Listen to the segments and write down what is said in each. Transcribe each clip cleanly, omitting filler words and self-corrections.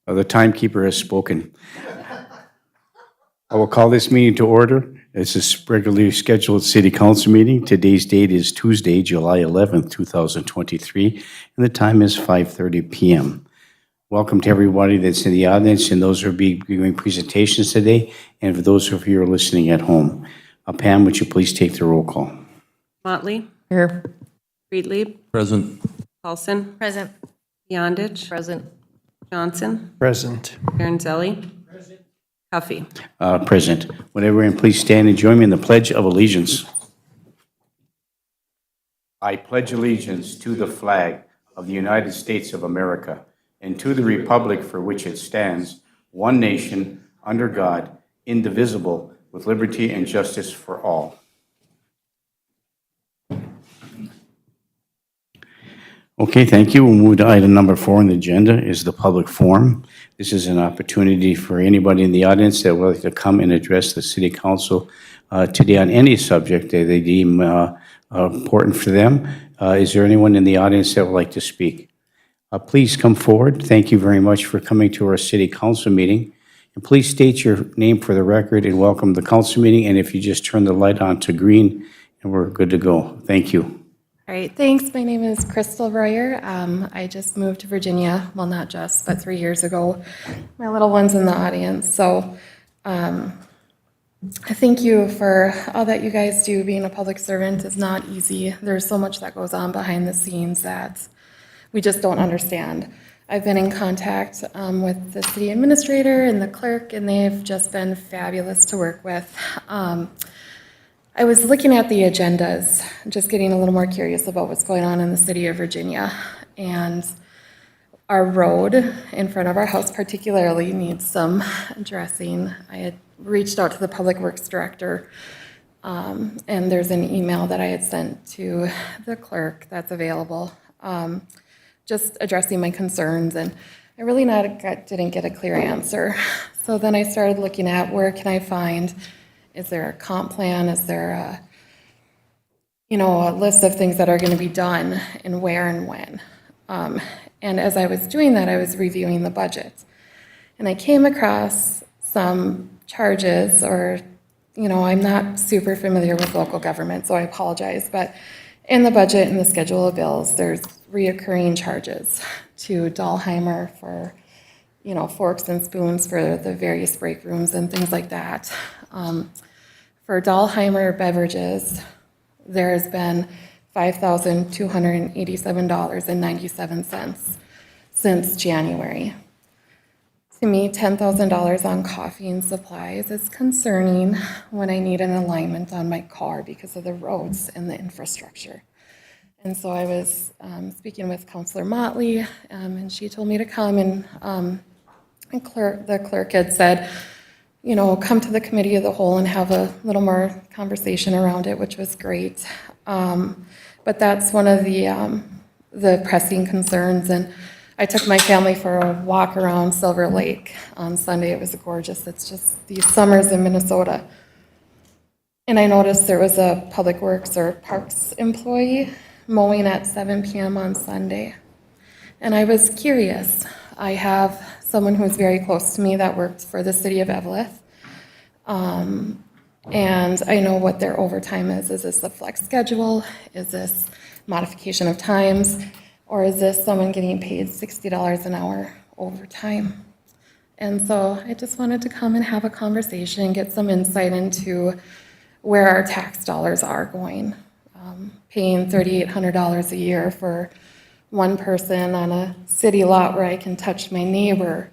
The timekeeper has spoken. I will call this meeting to order. It's a regularly scheduled city council meeting. Today's date is Tuesday, July 11th, 2023, and the time is 5:30 p.m. Welcome to everybody that's in the audience and those who will be doing presentations today, and for those of you who are listening at home. Pam, would you please take the roll call? Motley. Here. Friedlieb. Present. Paulson. Present. Beyondich. Present. Johnson. Present. Aaronzelli. Present. Huffy. Present. Would everyone please stand and join me in the Pledge of Allegiance? I pledge allegiance to the flag of the United States of America and to the republic for which it stands, one nation, under God, indivisible, with liberty and justice for all. Okay, thank you. We'll move to item number 4 on the agenda is the public forum. This is an opportunity for anybody in the audience that would like to come and address the city council today on any subject that they deem important for them. Is there anyone in the audience that would like to speak? Please come forward. Thank you very much for coming to our city council meeting. And please state your name for the record and welcome to the council meeting. And if you just turn the light on to green, and we're good to go. Thank you. All right, thanks. My name is Crystal Royer. I just moved to Virginia, well, not just, but 3 years ago. My little one's in the audience, so I thank you for all that you guys do. Being a public servant is not easy. There's so much that goes on behind the scenes that we just don't understand. I've been in contact with the city administrator and the clerk, and they've just been fabulous to work with. I was looking at the agendas, just getting a little more curious about what's going on in the city of Virginia. And our road in front of our house particularly needs some addressing. I had reached out to the Public Works Director, and there's an email that I had sent to the clerk that's available, just addressing my concerns. And I really didn't get a clear answer. So then I started looking at where can I find. Is there a comp plan? Is there a list of things that are going to be done and where and when? And as I was doing that, I was reviewing the budget. And I came across some charges I'm not super familiar with local government, so I apologize. But in the budget and the schedule of bills, there's reoccurring charges to Dahlheimer for, forks and spoons for the various break rooms and things like that. For Dahlheimer beverages, there has been $5,287.97 since January. To me, $10,000 on coffee and supplies is concerning when I need an alignment on my car because of the roads and the infrastructure. And so I was speaking with Councilor Motley, and she told me to come, and the clerk had said, come to the committee of the whole and have a little more conversation around it, which was great. But that's one of the pressing concerns. And I took my family for a walk around Silver Lake on Sunday. It was gorgeous. It's just these summers in Minnesota. And I noticed there was a Public Works or Parks employee mowing at 7 p.m. on Sunday. And I was curious. I have someone who's very close to me that works for the city of Eveleth. And I know what their overtime is. Is this the flex schedule? Is this modification of times? Or is this someone getting paid $60 an hour overtime? And so I just wanted to come and have a conversation, get some insight into where our tax dollars are going. Paying $3,800 a year for one person on a city lot where I can touch my neighbor.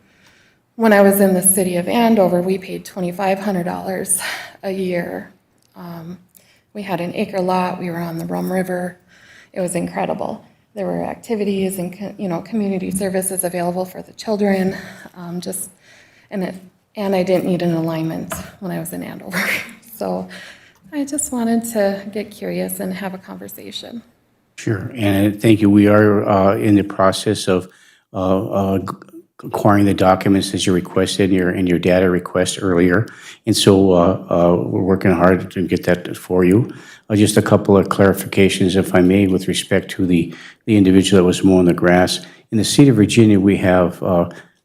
When I was in the city of Andover, we paid $2,500 a year. We had an acre lot. We were on the Rum River. It was incredible. There were activities and community services available for the children. And I didn't need an alignment when I was in Andover. So I just wanted to get curious and have a conversation. Sure, and thank you. We are in the process of acquiring the documents as you requested in your data request earlier, and so we're working hard to get that for you. Just a couple of clarifications, if I may, with respect to the individual that was mowing the grass. In the state of Virginia, we have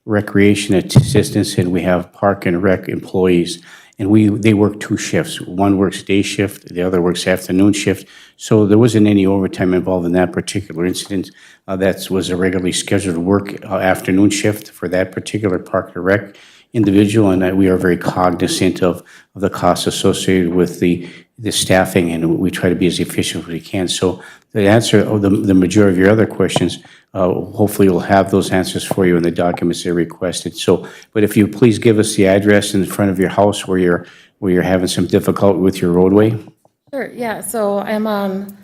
recreation assistants, and we have park and rec employees. And they work two shifts. One works day shift, the other works afternoon shift. So there wasn't any overtime involved in that particular incident. That was a regularly scheduled work afternoon shift for that particular park and rec individual, and we are very cognizant of the costs associated with the staffing, and we try to be as efficient as we can. So the answer of the majority of your other questions, hopefully we'll have those answers for you in the documents they requested. So, but if you please give us the address in front of your house where you're having some difficulty with your roadway. Sure, yeah, so I'm on,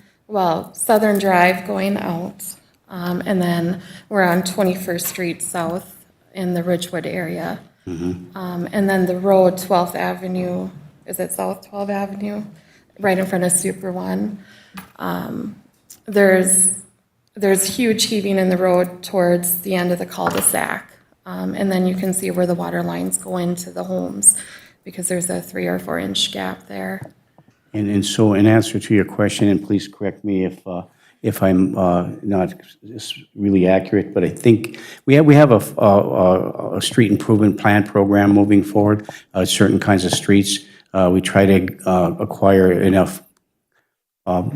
Southern Drive going out, and then we're on 21st Street South in the Ridgewood area. And then the road, 12th Avenue, is it South 12th Avenue? Right in front of Super One. There's huge heaving in the road towards the end of the cul-de-sac. And then you can see where the water lines go into the homes, because there's a 3 or 4 inch gap there. And so in answer to your question, and please correct me if I'm not really accurate, but I think we have a street improvement plan program moving forward, certain kinds of streets. We try to acquire enough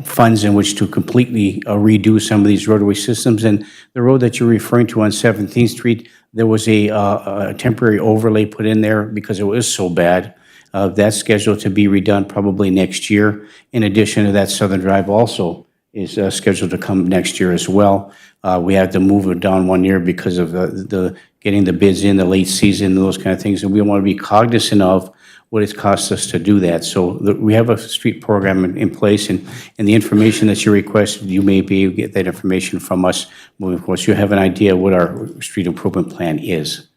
funds in which to completely redo some of these roadway systems. And the road that you're referring to on 17th Street, there was a temporary overlay put in there because it was so bad. That's scheduled to be redone probably next year. In addition to that, Southern Drive also is scheduled to come next year as well. We had to move it down 1 year because of the getting the bids in, the late season, and those kind of things. And we want to be cognizant of what it costs us to do that. So we have a street program in place, and the information that you requested, you may be able to get that information from us moving forward. So you have an idea what our street improvement plan is.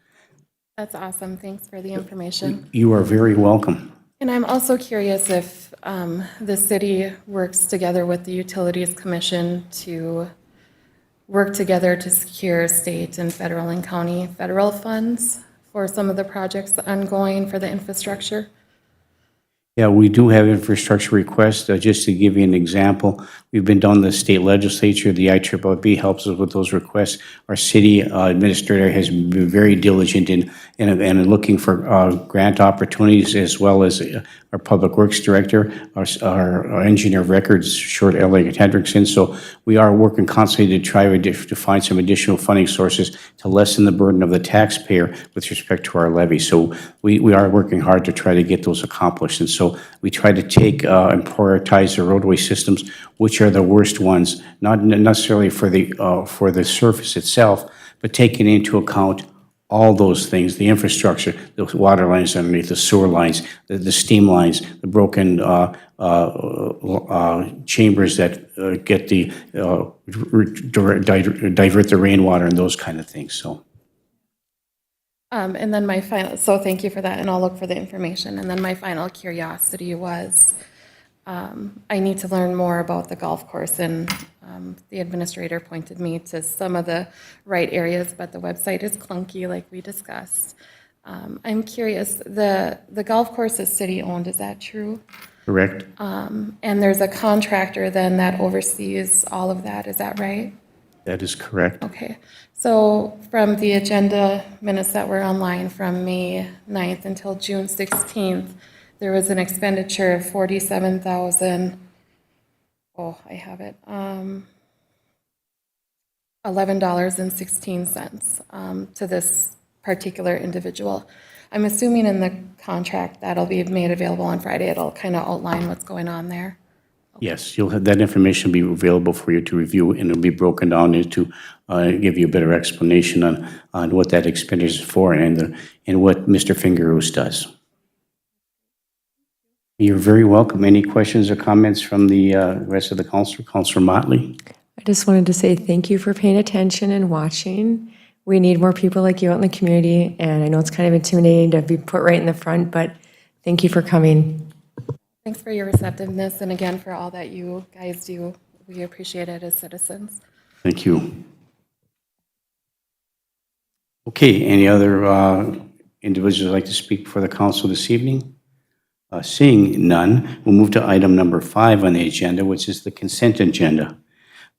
That's awesome, thanks for the information. You are very welcome. And I'm also curious if the city works together with the Utilities Commission to work together to secure state and federal funds for some of the projects ongoing for the infrastructure. Yeah, we do have infrastructure requests. Just to give you an example, we've been down to the state legislature. The IRRB helps us with those requests. Our city administrator has been very diligent in looking for grant opportunities, as well as our public works director, our engineer of records, Short Elliott Hendrickson. So we are working constantly to try to find some additional funding sources to lessen the burden of the taxpayer with respect to our levy. So we are working hard to try to get those accomplished. And so we try to take and prioritize the roadway systems, which are the worst ones, not necessarily for the surface itself, but taking into account all those things, the infrastructure, the water lines underneath, the sewer lines, the steam lines, the broken chambers that get the divert the rainwater and those kind of things. So. And then so thank you for that, and I'll look for the information. And then my final curiosity was, I need to learn more about the golf course, and the administrator pointed me to some of the right areas, but the website is clunky like we discussed. I'm curious, the golf course is city-owned, is that true? Correct. And there's a contractor then that oversees all of that, is that right? That is correct. Okay, so from the agenda minutes that were online from May 9th until June 16th, there was an expenditure of $47,000, I have it, $11.16 to this particular individual. I'm assuming in the contract that'll be made available on Friday. It'll kind of outline what's going on there. Yes, you'll have that information be available for you to review, and it'll be broken down into give you a better explanation on what that expenditure is for and what Mr. Fingerhoost does. You're very welcome. Any questions or comments from the rest of the council? Councilor Motley? I just wanted to say thank you for paying attention and watching. We need more people like you out in the community, and I know it's kind of intimidating to be put right in the front, but thank you for coming. Thanks for your receptiveness, and again, for all that you guys do. We appreciate it as citizens. Thank you. Okay, any other individuals like to speak before the council this evening? Seeing none, we'll move to item number 5 on the agenda, which is the consent agenda.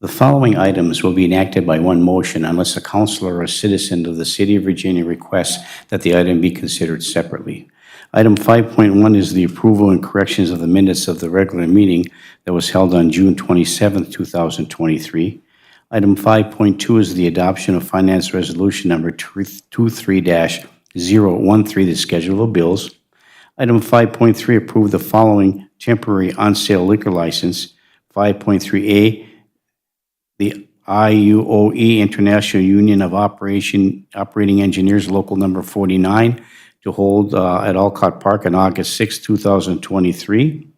The following items will be enacted by one motion unless a councilor or a citizen of the City of Virginia requests that the item be considered separately. Item 5.1 is the approval and corrections of the minutes of the regular meeting that was held on June 27, 2023. Item 5.2 is the adoption of Finance Resolution Number 23-013, the schedule of bills. Item 5.3, approve the following temporary on-sale liquor license. 5.3A, the IUOE, International Union of Operating Engineers, Local Number 49, to hold at Alcott Park on August 6, 2023.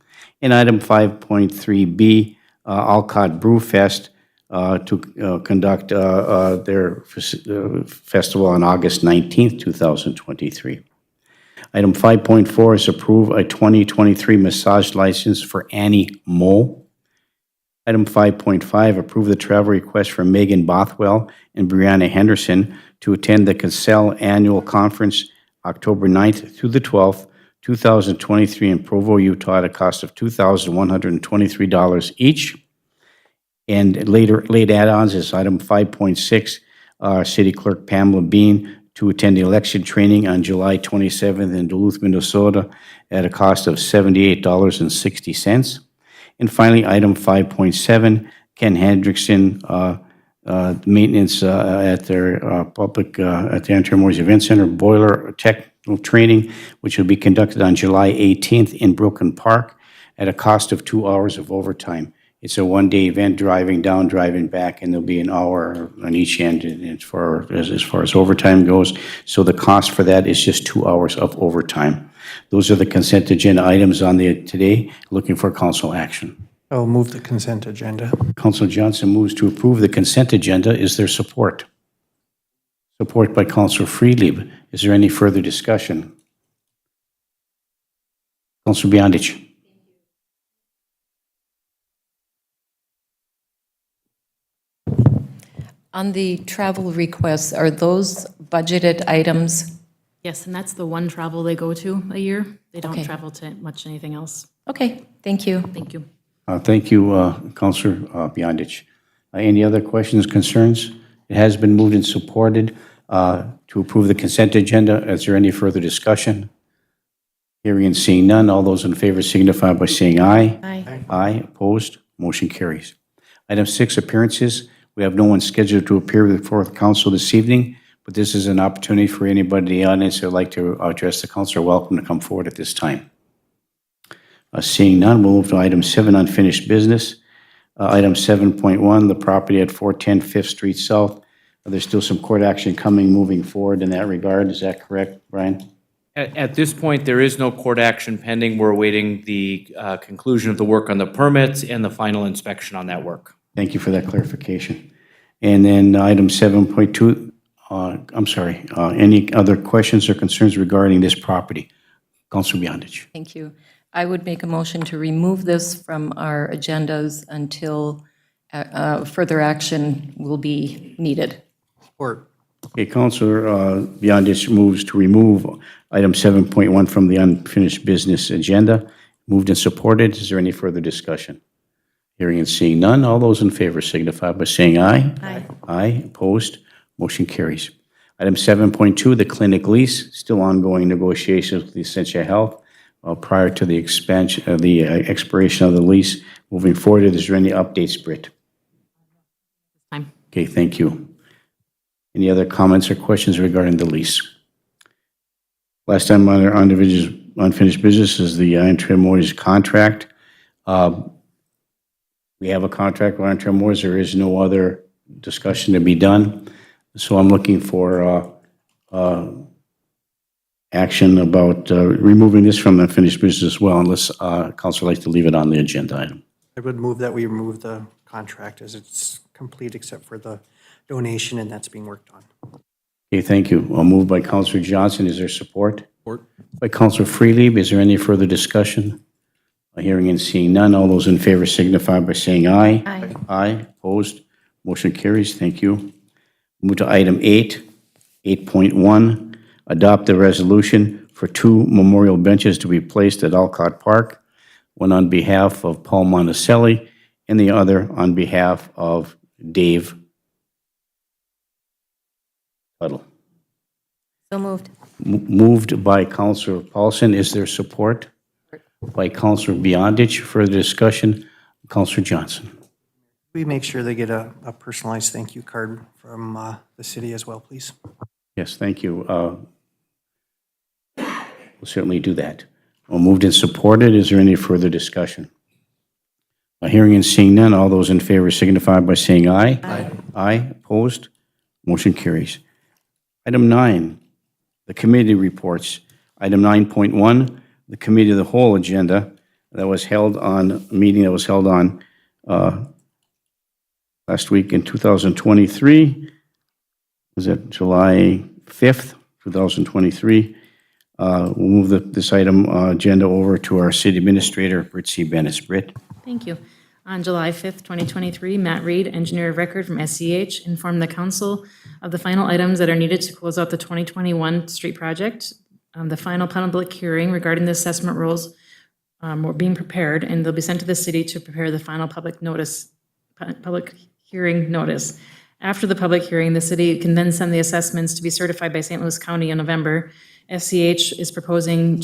And item 5.3B, Alcott Brew Fest, to conduct their festival on August 19, 2023. Item 5.4 is approve a 2023 massage license for Annie Moe. Item 5.5, approve the travel request for Megan Bothwell and Brianna Henderson to attend the CASEL Annual Conference October 9th through the 12th, 2023 in Provo, Utah at a cost of $2,123 each. And late add-ons is item 5.6, City Clerk Pamela Bean to attend the election training on July 27th in Duluth, Minnesota at a cost of $78.60. And finally, item 5.7, Ken Hendrickson, maintenance at their at the Antrim Moores Event Center, boiler technical training, which will be conducted on July 18th in Brooklyn Park at a cost of 2 hours of overtime. It's a one-day event, driving down, driving back, and there'll be an hour on each end as far as overtime goes. So the cost for that is just 2 hours of overtime. Those are the consent agenda items on the today. Looking for council action. I'll move the consent agenda. Councilor Johnson moves to approve the consent agenda. Is there support? Support by Councilor Friedlieb. Is there any further discussion? Councilor Beyondich. On the travel requests, are those budgeted items? Yes, and that's the one travel they go to a year. They don't Okay. travel to much anything else. Okay, thank you. Thank you. Thank you, Councilor Beyondich. Any other questions, concerns? It has been moved and supported to approve the consent agenda. Is there any further discussion? Hearing and seeing none, all those in favor signify by saying aye. Aye. Aye, opposed, motion carries. Item 6, appearances. We have no one scheduled to appear before the council this evening, but this is an opportunity for anybody in the audience that would like to address the council. Welcome to come forward at this time. Seeing none, we'll move to item 7, unfinished business. Item 7.1, the property at 410 5th Street South. There's still some court action moving forward in that regard. Is that correct, Brian? At this point, there is no court action pending. We're awaiting the conclusion of the work on the permits and the final inspection on that work. Thank you for that clarification. And then item 7.2, any other questions or concerns regarding this property? Councilor Beyondich. Thank you. I would make a motion to remove this from our agendas until further action will be needed. Support. Okay, Councilor Beyondich moves to remove item 7.1 from the unfinished business agenda. Moved and supported. Is there any further discussion? Hearing and seeing none, all those in favor signify by saying aye. Aye. Aye, opposed, motion carries. Item 7.2, the clinic lease, still ongoing negotiations with Essentia Health prior to the expansion, the expiration of the lease. Moving forward, is there any updates, Britt? Time. Okay, thank you. Any other comments or questions regarding the lease? Last time on our unfinished business is the Antrim Moores contract. We have a contract with Antrim Moores. There is no other discussion to be done. So I'm looking for action about removing this from the unfinished business as well, unless council would like to leave it on the agenda item. I would move that we remove the contract as it's complete except for the donation, and that's being worked on. Okay, thank you. I'll move by Councilor Johnson. Is there support? Support. By Councilor Freelieb. Is there any further discussion? Hearing and seeing none, all those in favor signify by saying aye. Aye. Aye, opposed, motion carries. Thank you. Move to item 8, 8.1, adopt the resolution for 2 memorial benches to be placed at Alcott Park, one on behalf of Paul Monticelli and the other on behalf of Dave Tuttle. So moved. Moved by Counselor Paulson. Is there support? By Counselor Beyondich. Further discussion? Counselor Johnson. We make sure they get a personalized thank you card from the city as well, please. Yes, thank you. We'll certainly do that. Well, moved and supported. Is there any further discussion? Hearing and seeing none, all those in favor signify by saying aye. Aye. Aye, opposed? Motion carries. Item 9, the committee reports. Item 9.1, the committee of the whole agenda that was held on, a meeting that was held on last week in 2023. Was it July 5th, 2023? We'll move this item agenda over to our city administrator, Britt C. Bennis. Britt? Thank you. On July 5th, 2023, Matt Reed, engineer of record from SCH, informed the council of the final items that are needed to close out the 2021 street project. The final public hearing regarding the assessment rules were being prepared, and they'll be sent to the city to prepare the final public hearing notice. After the public hearing, the city can then send the assessments to be certified by St. Louis County in November. SCH is proposing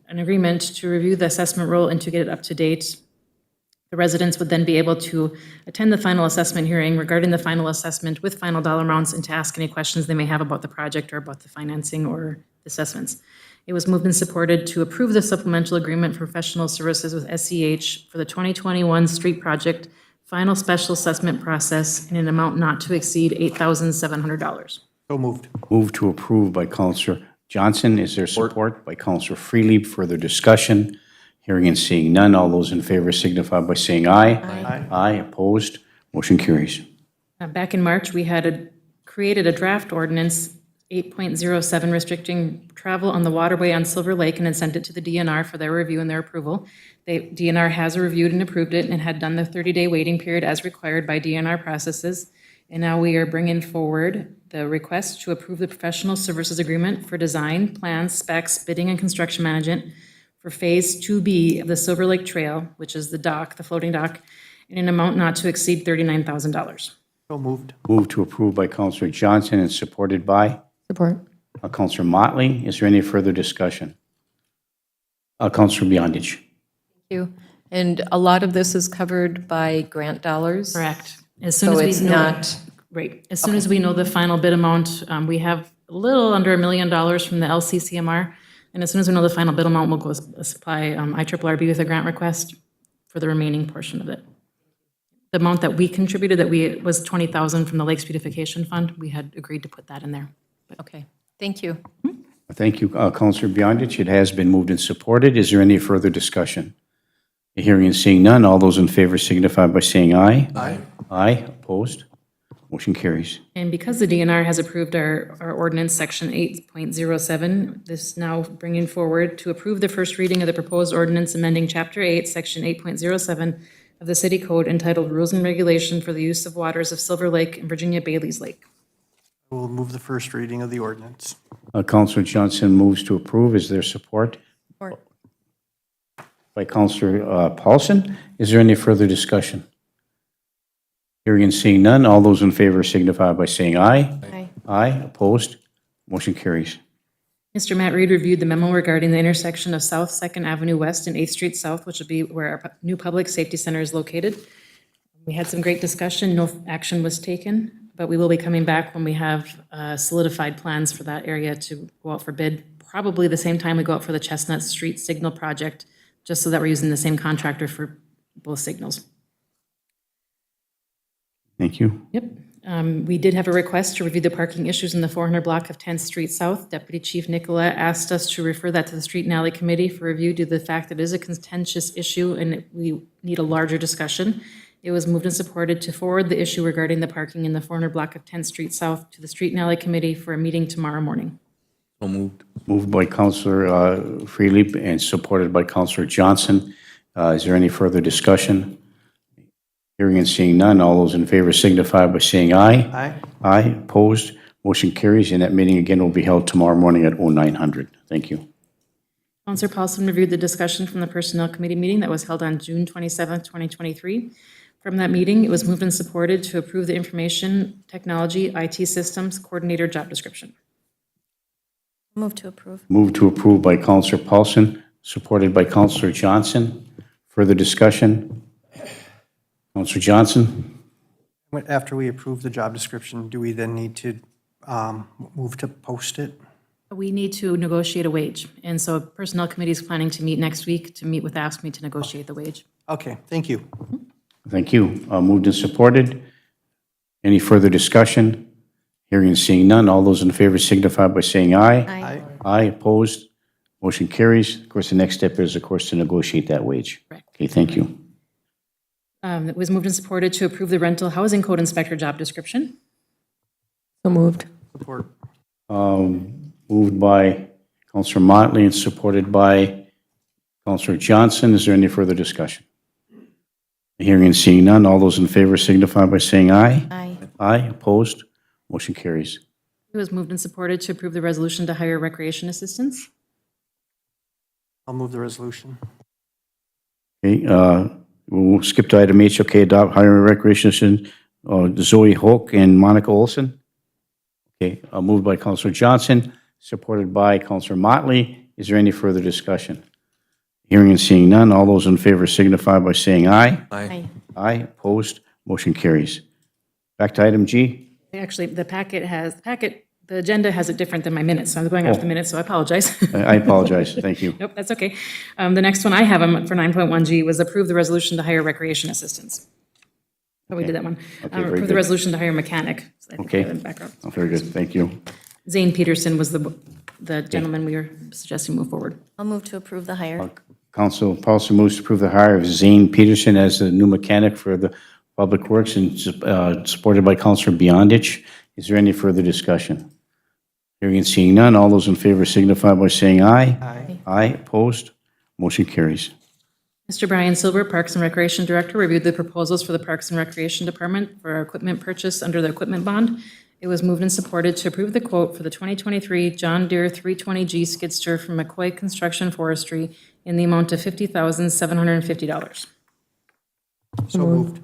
an agreement to review the assessment rule and to get it up to date. The residents would then be able to attend the final assessment hearing regarding the final assessment with final dollar amounts and to ask any questions they may have about the project or about the financing or the assessments. It was moved and supported to approve the supplemental agreement for professional services with SCH for the 2021 street project final special assessment process in an amount not to exceed $8,700. So moved. Move to approve by Counselor Johnson. Is there support? By Counselor Freely. Further discussion? Hearing and seeing none, all those in favor signify by saying aye. Aye. Aye, opposed, motion carries. Back in March, we had created a draft ordinance 8.07 restricting travel on the waterway on Silver Lake and had sent it to the DNR for their review and their approval. DNR has reviewed and approved it and had done the 30-day waiting period as required by DNR processes. And now we are bringing forward the request to approve the professional services agreement for design, plans, specs, bidding, and construction management for Phase 2B of the Silver Lake Trail, which is the dock, the floating dock, in an amount not to exceed $39,000. So moved. Move to approve by Counselor Johnson and supported by Support. Counselor Motley. Is there any further discussion? Counselor Beyondich. Thank you. And a lot of this is covered by grant dollars? Correct. As soon So as it's we know, not, right, as soon as we know the final bid amount, we have a little under $1 million from the LCCMR. And as soon as we know the final bid amount, we'll go supply IRRB with a grant request for the remaining portion of it. The amount that we contributed, was $20,000 from the Lakes Beautification Fund. We had agreed to put that in there. okay, thank you. Thank you, Counselor Beyondich. It has been moved and supported. Is there any further discussion? Hearing and seeing none, all those in favor signify by saying aye. Aye. Aye, opposed, motion carries. And because the DNR has approved our ordinance, section 8.07, this is now bringing forward to approve the first reading of the proposed ordinance amending chapter 8, section 8.07 of the city code entitled Rules and Regulation for the Use of Waters of Silver Lake and Virginia Bailey's Lake. We'll move the first reading of the ordinance. Counselor Johnson moves to approve. Is there support? Support. By Counselor Paulson. Is there any further discussion? Hearing and seeing none, all those in favor signify by saying aye. Aye. Aye, opposed, motion carries. Mr. Matt Reed reviewed the memo regarding the intersection of South 2nd Avenue West and 8th Street South, which will be where our new public safety center is located. We had some great discussion, no action was taken, but we will be coming back when we have solidified plans for that area to go out for bid, probably the same time we go out for the Chestnut Street Signal Project, just so that we're using the same contractor for both signals. Thank you. Yep. We did have a request to review the parking issues in the 400 block of 10th Street South. Deputy Chief Nicola asked us to refer that to the Street and Alley Committee for review due to the fact that it is a contentious issue and we need a larger discussion. It was moved and supported to forward the issue regarding the parking in the 400 block of 10th Street South to the Street and Alley Committee for a meeting tomorrow morning. Moved by Counselor Freely and supported by Counselor Johnson. Is there any further discussion? Hearing and seeing none, all those in favor signify by saying aye. Aye. Aye, opposed, motion carries, and that meeting again will be held tomorrow morning at 0900. Thank you. Counselor Paulson reviewed the discussion from the Personnel Committee meeting that was held on June 27, 2023. From that meeting, it was moved and supported to approve the Information Technology IT Systems Coordinator job description. Move to approve. Moved to approve by Counselor Paulson, supported by Counselor Johnson. Further discussion? Counselor Johnson? After we approve the job description, do we then need to move to post it? We need to negotiate a wage, and so Personnel Committee is planning to meet next week to meet with AFSCME to negotiate the wage. Okay, thank you. Thank you. Moved and supported. Any further discussion? Hearing and seeing none, all those in favor signify by saying aye. Aye. Aye, opposed, motion carries. Of course, the next step is, of course, to negotiate that wage. Correct. Okay, thank you. It was moved and supported to approve the Rental Housing Code Inspector job description. So moved. Support. Moved by Counselor Motley and supported by Counselor Johnson. Is there any further discussion? Hearing and seeing none, all those in favor signify by saying aye. Aye. Aye, opposed, motion carries. It was moved and supported to approve the resolution to hire recreation assistants. I'll move the resolution. Okay, we'll skip to item H, okay, adopt hiring recreation assistant, Zoe Hulk and Monica Olson. Okay, moved by Counselor Johnson, supported by Counselor Motley. Is there any further discussion? Hearing and seeing none, all those in favor signify by saying aye. Aye. Aye, opposed, motion carries. Back to item G. Actually, the agenda has it different than my minutes, so I'm going off the minutes, so I apologize. I apologize, thank you. Nope, that's okay. The next one I have for 9.1G was approve the resolution to hire recreation assistants. Oh, we did that one. very Approve the good. resolution to hire mechanic. So I think Okay. I have it in background. Oh, very good, thank you. Zane Peterson was the gentleman we were suggesting move forward. I'll move to approve the hire. Council Paulson moves to approve the hire of Zane Peterson as the new mechanic for the Public Works and supported by Counselor Beyondich. Is there any further discussion? Hearing and seeing none, all those in favor signify by saying aye. Aye. Aye, opposed, motion carries. Mr. Brian Silver, Parks and Recreation Director, reviewed the proposals for the Parks and Recreation Department for our equipment purchase under the equipment bond. It was moved and supported to approve the quote for the 2023 John Deere 320G skid steer from McCoy Construction Forestry in the amount of $50,750. So moved.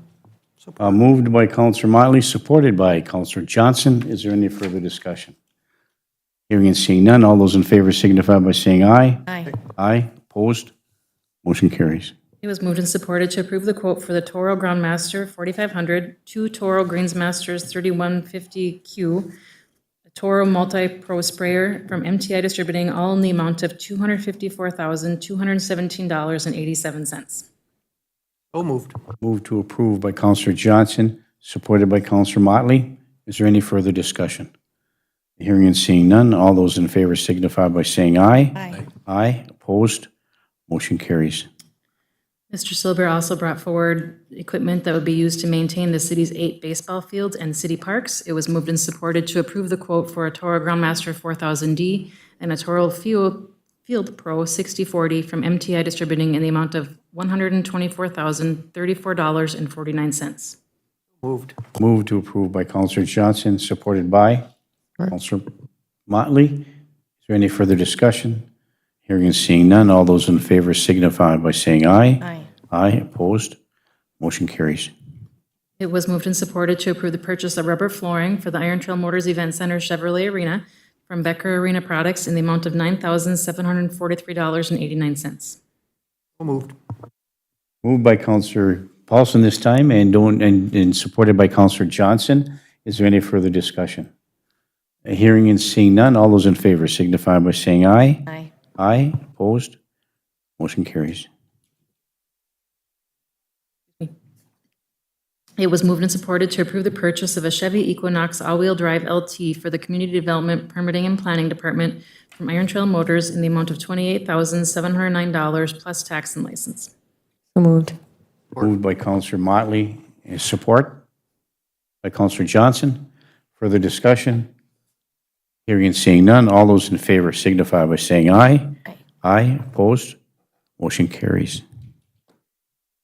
Moved by Counselor Motley, supported by Counselor Johnson. Is there any further discussion? Hearing and seeing none, all those in favor signify by saying aye. Aye. Aye, opposed, motion carries. It was moved and supported to approve the quote for the Toro Groundmaster 4500, two Toro Greensmasters 3150Q, a Toro Multi-Pro Sprayer from MTI Distributing, all in the amount of $254,217.87. So moved. Moved to approve by Counselor Johnson, supported by Counselor Motley. Is there any further discussion? Hearing and seeing none, all those in favor signify by saying aye. Aye. Aye, opposed, motion carries. Mr. Silber also brought forward equipment that would be used to maintain the city's 8 baseball fields and city parks. It was moved and supported to approve the quote for a Toro Groundmaster 4000D and a Toro Field Pro 6040 from MTI Distributing in the amount of $124,034.49. Moved. Moved to approve by Counselor Johnson, supported by Counselor Motley. Is there any further discussion? Hearing and seeing none, all those in favor signify by saying aye. Aye. Aye, opposed, motion carries. It was moved and supported to approve the purchase of rubber flooring for the Iron Trail Motors Event Center Chevrolet Arena from Becker Arena Products in the amount of $9,743.89. So moved. Moved by Counselor Paulson this time and supported by Counselor Johnson. Is there any further discussion? Hearing and seeing none, all those in favor signify by saying aye. Aye. Aye, opposed, motion carries. It was moved and supported to approve the purchase of a Chevy Equinox all-wheel drive LT for the Community Development Permitting and Planning Department from Iron Trail Motors in the amount of $28,709 plus tax and license. So moved. Moved by Counselor Motley, and support by Counselor Johnson. Further discussion? Hearing and seeing none, all those in favor signify by saying aye. Aye. Aye, opposed, motion carries.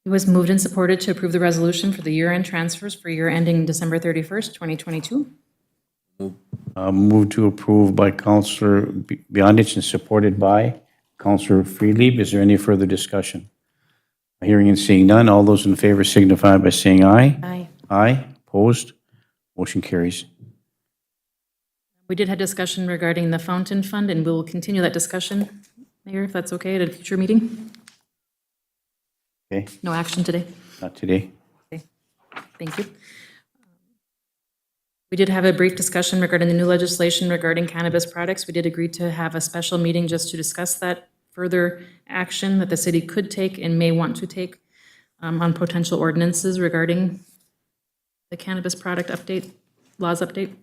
It was moved and supported to approve the resolution for the year-end transfers for year ending December 31st, 2022. Moved to approve by Counselor Beyondich and supported by Counselor Freelieb. Is there any further discussion? Hearing and seeing none, all those in favor signify by saying aye. Aye. Aye, opposed, motion carries. We did have discussion regarding the fountain fund, and we'll continue that discussion, Mayor, if that's okay, at a future meeting. Okay, No action today. not today. Thank you. We did have a brief discussion regarding the new legislation regarding cannabis products. We did agree to have a special meeting just to discuss that further action that the city could take and may want to take on potential ordinances regarding the cannabis product update, laws update.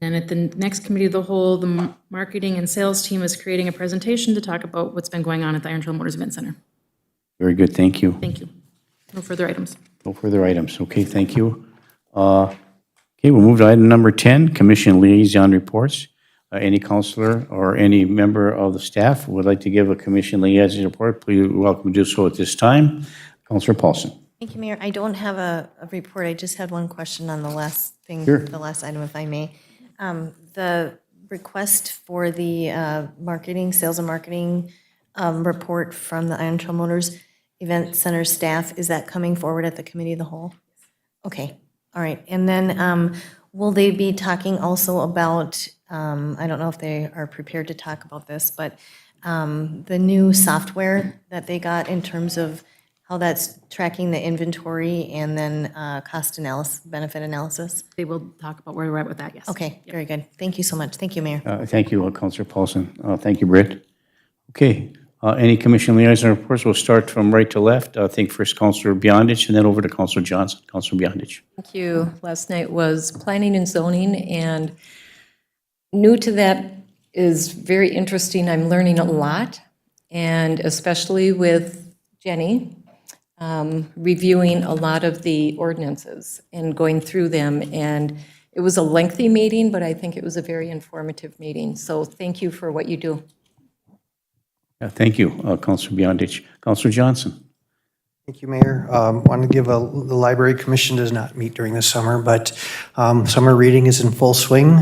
And at the next committee of the whole, the marketing and sales team is creating a presentation to talk about what's been going on at the Iron Trail Motors Event Center. Very good, thank you. Thank you. No further items. No further items. Okay, thank you. Okay, we'll move to item number 10, Commission Liaison Reports. Any counselor or any member of the staff would like to give a Commission Liaison report, please welcome to do so at this time. Counselor Paulson. Thank you, Mayor. I don't have a report. I just had one question on the last thing, Sure. the last item, if I may. The request for the marketing, sales and marketing report from the Iron Trail Motors Event Center staff, is that coming forward at the committee of the whole? Okay, all right. And then will they be talking also about, I don't know if they are prepared to talk about this, but the new software that they got in terms of how that's tracking the inventory and then cost analysis, benefit analysis? They will talk about where we're at with that, yes. Okay, very good. Thank you so much. Thank you, Mayor. Thank you, Counselor Paulson. Thank you, Britt. Okay, any Commission Liaison reports? We'll start from right to left. I think first Counselor Beyondich and then over to Counselor Johnson. Counselor Beyondich. Thank you. Last night was planning and zoning, and new to that is very interesting. I'm learning a lot, and especially with Jenny, reviewing a lot of the ordinances and going through them. And it was a lengthy meeting, but I think it was a very informative meeting. So thank you for what you do. Thank you, Counselor Beyondich. Counselor Johnson. Thank you, Mayor. Want to give the Library Commission does not meet during the summer, but summer reading is in full swing.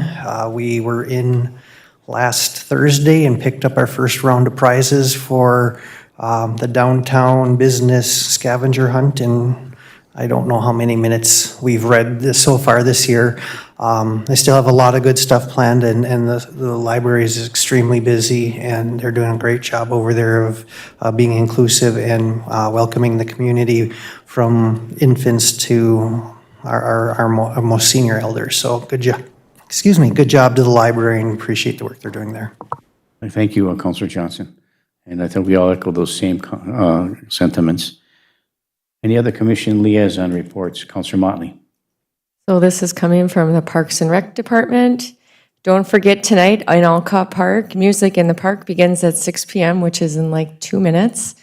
We were in last Thursday and picked up our first round of prizes for the downtown business scavenger hunt, and I don't know how many minutes we've read this so far this year. They still have a lot of good stuff planned, and the library is extremely busy, and they're doing a great job over there of being inclusive and welcoming the community from infants to our most senior elders. So good job. Excuse me, good job to the library, and appreciate the work they're doing there. Thank you, Counselor Johnson. And I think we all echo those same sentiments. Any other Commission Liaison reports? Counselor Motley. So this is coming from the Parks and Rec Department. Don't forget tonight in Alcott Park, Music in the Park begins at 6 p.m., which is in like 2 minutes.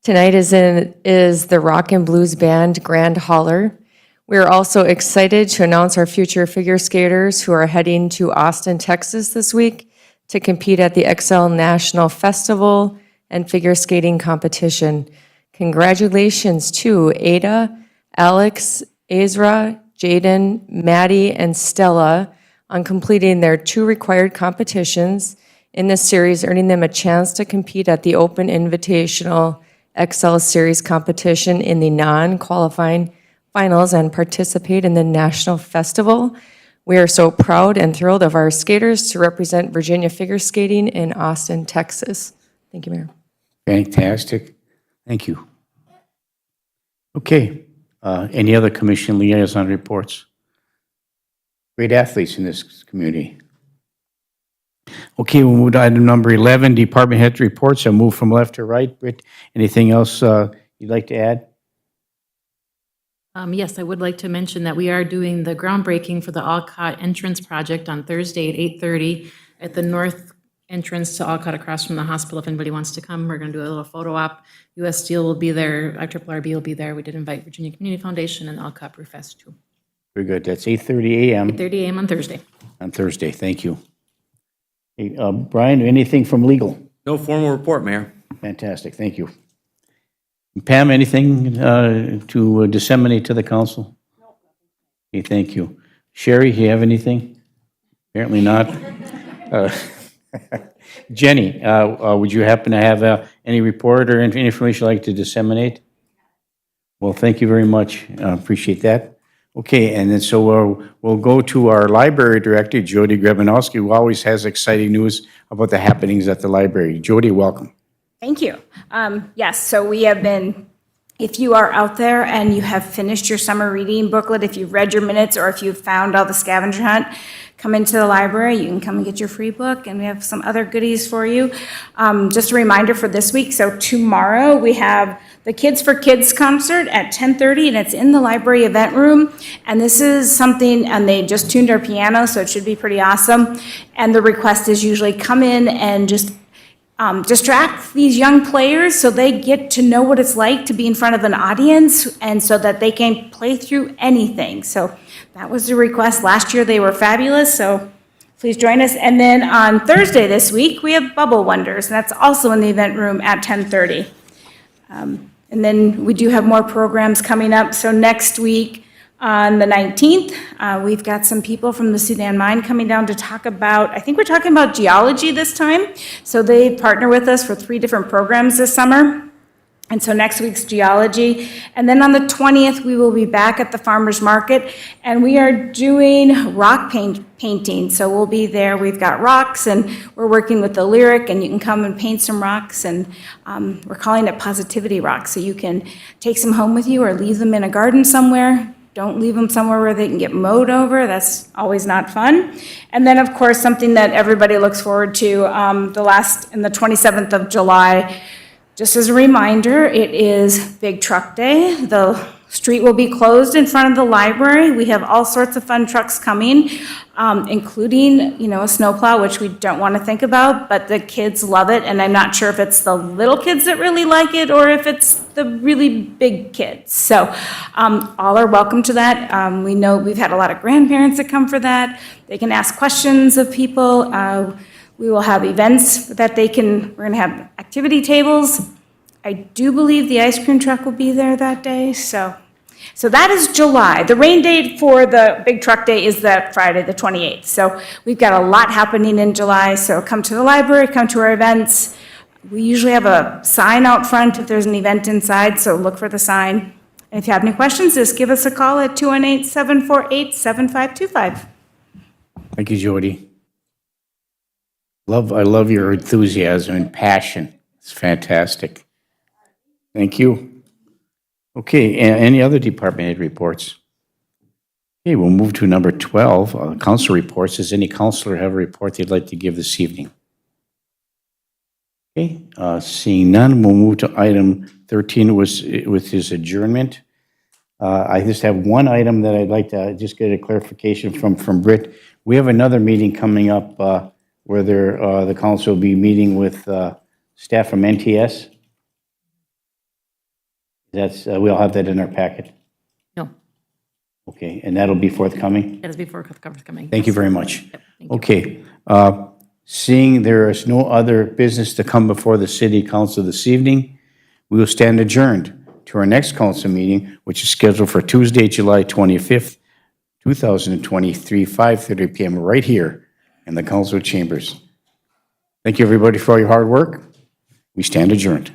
Tonight is the Rock and Blues Band Grand Hauler. We are also excited to announce our future figure skaters who are heading to Austin, Texas this week to compete at the XL National Festival and Figure Skating Competition. Congratulations to Ada, Alex, Ezra, Jaden, Maddie, and Stella on completing their 2 required competitions in this series, earning them a chance to compete at the Open Invitational XL Series competition in the non-qualifying finals and participate in the National Festival. We are so proud and thrilled of our skaters to represent Virginia figure skating in Austin, Texas. Thank you, Mayor. Fantastic. Thank you. Okay. Any other Commission Liaison reports? Great athletes in this community. Okay, we'll move to item number 11, Department Head Reports. I'll move from left to right. Britt, anything else you'd like to add? Yes, I would like to mention that we are doing the groundbreaking for the Alcott entrance project on Thursday at 8:30 at the north entrance to Alcott across from the hospital. If anybody wants to come, we're going to do a little photo op. US Steel will be there, IRRB will be there. We did invite Virginia Community Foundation and Alcott Brewfest too. Very good. That's 8:30 a.m. 8:30 a.m. on Thursday. on Thursday. Thank you. Hey, Brian, anything from legal? No formal report, Mayor. Fantastic. Thank you. Pam, anything to disseminate to the council? No. Okay, thank you. Sherry, you have anything? Apparently not. Jenny, would you happen to have Any report or any information you'd like to disseminate? Well, thank you very much. Appreciate that. Okay, and then so we'll go to our library director, Jody Grebanowski, who always has exciting news about the happenings at the library. Jody, welcome. Thank you. Yes, so we have been, if you are out there and you have finished your summer reading booklet, if you've read your minutes, or if you've found all the scavenger hunt, come into the library. You can come and get your free book, and we have some other goodies for you. Just a reminder for this week, so tomorrow we have the Kids for Kids concert at 10:30, and it's in the library event room. And this is something, and they just tuned our piano, so it should be pretty awesome. And the request is usually come in and just distract these young players so they get to know what it's like to be in front of an audience, and so that they can play through anything. So that was the request. Last year they were fabulous, so please join us. And then on Thursday this week, we have Bubble Wonders, and that's also in the event room at 10:30. And then we do have more programs coming up. So next week, on the 19th, we've got some people from the Sudan Mine coming down to talk about, I think we're talking about geology this time. So they partner with us for 3 different programs this summer. And so next week's geology. And then on the 20th, we will be back at the farmer's market, and we are doing rock painting. So we'll be there. We've got rocks, and we're working with the Lyric, and you can come and paint some rocks. And we're calling it Positivity Rocks. So you can take some home with you or leave them in a garden somewhere. Don't leave them somewhere where they can get mowed over. That's always not fun. And then, of course, something that everybody looks forward to, the 27th of July. Just as a reminder, it is Big Truck Day. The street will be closed in front of the library. We have all sorts of fun trucks coming, including, a snowplow, which we don't want to think about, but the kids love it. And I'm not sure if it's the little kids that really like it or if it's the really big kids. So all are welcome to that. We know we've had a lot of grandparents that come for that. They can ask questions of people. We will have events that we're going to have activity tables. I do believe the ice cream truck will be there that day. So that is July. The rain date for the Big Truck Day is that Friday, the 28th. So we've got a lot happening in July. So come to the library, come to our events. We usually have a sign out front if there's an event inside, so look for the sign. And if you have any questions, just give us a call at 218-748-7525. Thank you, Jody. I love your enthusiasm and passion. It's fantastic. Thank you. Okay, any other department head reports? Okay, we'll move to number 12, council reports. Does any councilor have a report they'd like to give this evening? Okay, seeing none, we'll move to item 13 with his adjournment. I just have one item that I'd like to just get a clarification from Britt. We have another meeting coming up where the council will be meeting with staff from NTS. We'll have that in our packet. No, Okay, and that'll be forthcoming? that is before cover's coming. Thank you very much. Yep, thank you. Okay, seeing there is no other business to come before the city council this evening, we will stand adjourned to our next council meeting, which is scheduled for Tuesday, July 25th, 2023, 5:30 p.m. right here in the council chambers. Thank you, everybody, for all your hard work. We stand adjourned.